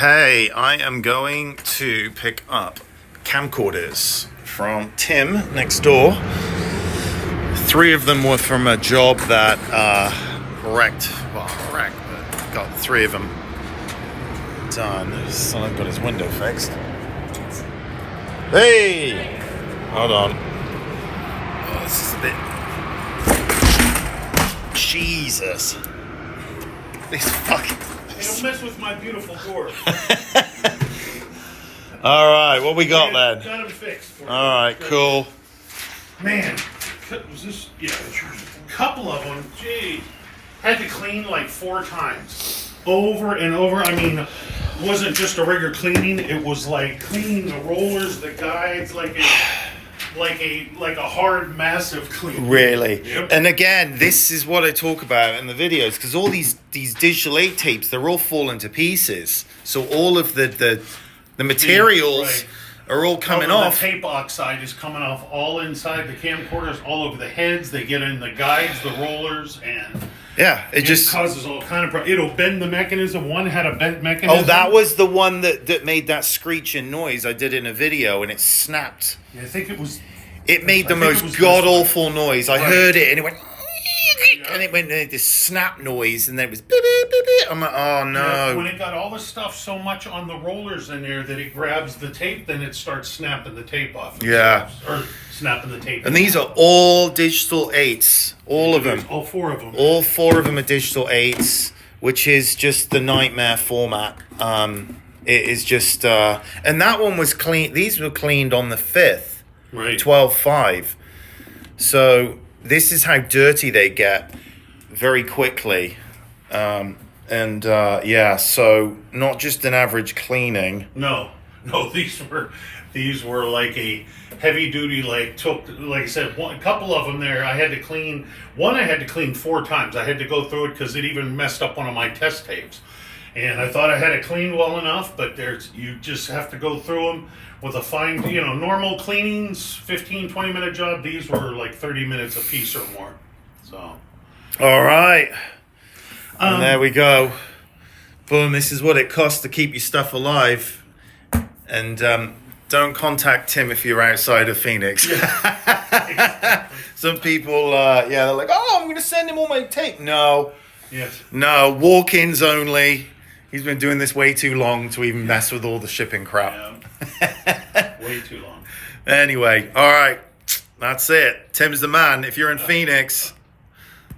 Hey, I am going to pick up camcorders from Tim next door. 3 of them were from a job that wrecked, but got 3 of them done. Son got his window fixed. Hey! Hold on. Oh, this is a bit... Jesus. These fucking... Don't mess with my beautiful door. All right, what we got then? Got him fixed. For All right, cool. Man, was this? Yeah, a couple of them. Gee, had to clean like 4 times, over and over. I mean, it wasn't just a regular cleaning. It was like cleaning the rollers, the guides, like a hard, massive clean. Really? Yep. And again, this is what I talk about in the videos, because all these digital 8 tapes, they're all falling to pieces. So all of the materials are all coming off. The tape oxide is coming off all inside the camcorders, all over the heads. They get in the guides, the rollers, and yeah, it just causes all kind of problems. It'll bend the mechanism. One had a bent mechanism. Oh, that was the one that made that screeching noise I did in a video, and it snapped. Yeah, I think it was. It made the most god-awful noise. I heard it, and it went... And it went this snap noise, and then it was beep, beep, beep, beep. I'm like, oh no. Yeah, when it got all the stuff so much on the rollers in there that it grabs the tape, then it starts snapping the tape off. Yeah. Or snapping the tape. And these are all digital 8s. All of them. All 4 of them. All 4 of them are digital 8s, which is just the nightmare format. It is just... and that one was clean. These were cleaned on the 5th. Right. 12.5. So this is how dirty they get very quickly. Yeah, so not just an average cleaning. No, these were like a heavy duty, like I said, a couple of them there I had to clean. One I had to clean 4 times. I had to go through it because it even messed up one of my test tapes. And I thought I had it cleaned well enough, but you just have to go through them with a fine, normal cleanings, 15, 20-minute job. These were like 30 minutes a piece or more. So. All right. And there we go. Boom, this is what it costs to keep your stuff alive. And don't contact Tim if you're outside of Phoenix. Yeah. Some people, they're like, oh, I'm going to send him all my tape. No. Yes. No, walk-ins only. He's been doing this way too long to even mess with all the shipping crap. Yeah. Way too long. Anyway, all right. That's it. Tim's the man. If you're in Phoenix...